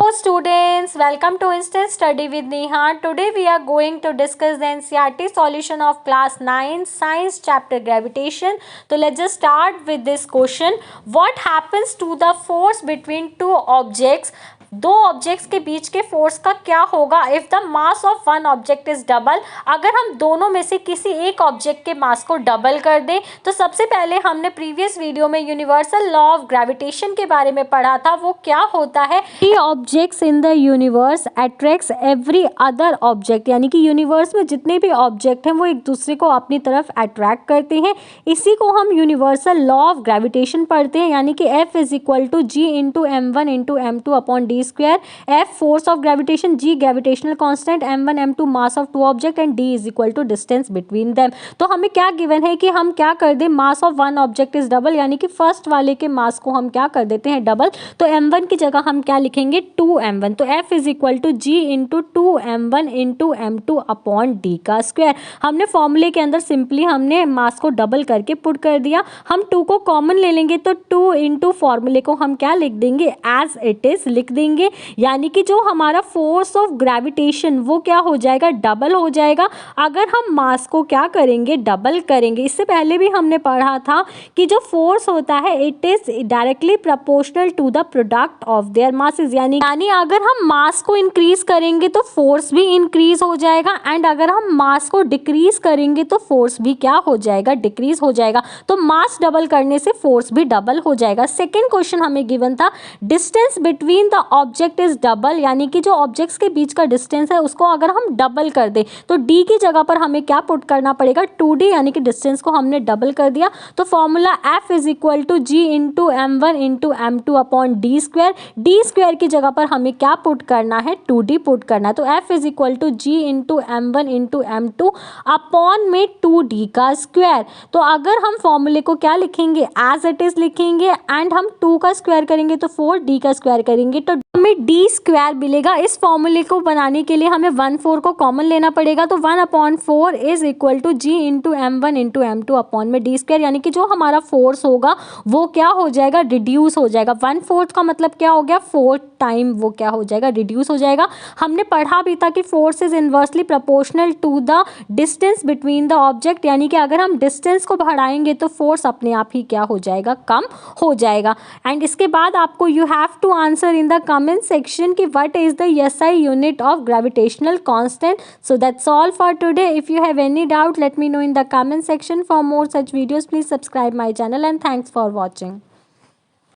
Hello students, welcome to Instant Study with Neha. Today we are going to discuss the NCERT solution of class 9 science chapter gravitation. So let's just start with this question. What happens to the force between two objects? दो objects के बीच के force का क्या होगा if the mass of one object is double. अगर हम दोनों में से किसी एक ऑब्जेक्ट के मास को डबल कर दें तो सबसे पहले हमने प्रीवियस वीडियो में यूनिवर्सल लॉ ऑफ ग्रेविटेशन के बारे में पढ़ा था। वो क्या होता है, three objects in the universe attracts every other object, यानी कि यूनिवर्स में जितने भी ऑब्जेक्ट हैं वो एक दूसरे को अपनी तरफ अट्रैक्ट करते हैं। इसी को हम यूनिवर्सल लॉ ऑफ ग्रेविटेशन पढ़ते हैं, यानी कि F is equal to G into M1 into M2 upon D square. F force of gravitation, G gravitational constant, M1 M2 mass of two object and D is equal to distance between them. तो हमें क्या given है कि हम क्या कर दें, mass of one object is double, यानी कि फर्स्ट वाले के मास को हम क्या कर देते हैं डबल। तो M1 की जगह हम क्या लिखेंगे 2M1। तो F is equal to G into 2M1 into M2 upon D का स्क्वायर। हमने फॉर्मूले के अंदर सिंपली हमने मास को डबल करके पुट कर दिया। हम 2 को कॉमन ले लेंगे तो 2 इंटू फॉर्मूले को हम क्या लिख देंगे एज इट इज लिख देंगे, यानी कि जो हमारा फोर्स ऑफ ग्रेविटेशन वो क्या हो जाएगा डबल हो जाएगा अगर हम मास को क्या करेंगे डबल करेंगे। इससे पहले भी हमने पढ़ा था कि जो फोर्स होता है it is directly proportional to the product of their masses, यानी अगर हम मास को इंक्रीज करेंगे तो फोर्स भी इंक्रीज हो जाएगा एंड अगर हम मास को डिक्रीज करेंगे तो फोर्स भी क्या हो जाएगा डिक्रीज हो जाएगा। तो मास डबल करने से फोर्स भी डबल हो जाएगा। सेकेंड क्वेश्चन हमें गिवन था distance between the object is double, यानी कि जो ऑब्जेक्ट्स के बीच का डिस्टेंस है उसको अगर हम डबल कर दें तो d की जगह पर हमें क्या पुट करना पड़ेगा 2d, यानी कि डिस्टेंस को हमने डबल कर दिया। तो formula F is equal to G into M1 into M2 upon D square. D square की जगह पर हमें क्या पुट करना है 2d पुट करना है। तो F is equal to G into M1 into M2 upon में 2d का स्क्वायर। तो अगर हम फॉर्मूले को क्या लिखेंगे एज इट इज लिखेंगे एंड हम 2 का स्क्वायर करेंगे तो 4d का स्क्वायर करेंगे तो हमें d स्क्वायर मिलेगा। इस फॉर्मूले को बनाने के लिए हमें 1/4 को कॉमन लेना पड़ेगा। तो 1/4 is equal to G into M1 into M2 upon में d स्क्वायर, यानी कि जो हमारा फोर्स होगा वो क्या हो जाएगा रिड्यूस हो जाएगा। 1/4 का मतलब क्या हो गया 4 टाइम वो क्या हो जाएगा रिड्यूस हो जाएगा। हमने पढ़ा भी था कि force is inversely proportional to the distance between the object, यानी कि अगर हम डिस्टेंस को बढ़ाएंगे तो फोर्स अपने आप ही क्या हो जाएगा कम हो जाएगा। एंड इसके बाद आपको you have to answer in the comment section कि what is the SI unit of gravitational constant. So that's all for today. If you have any doubt let me know in the comment section. For more such videos please subscribe my channel and thanks for watching.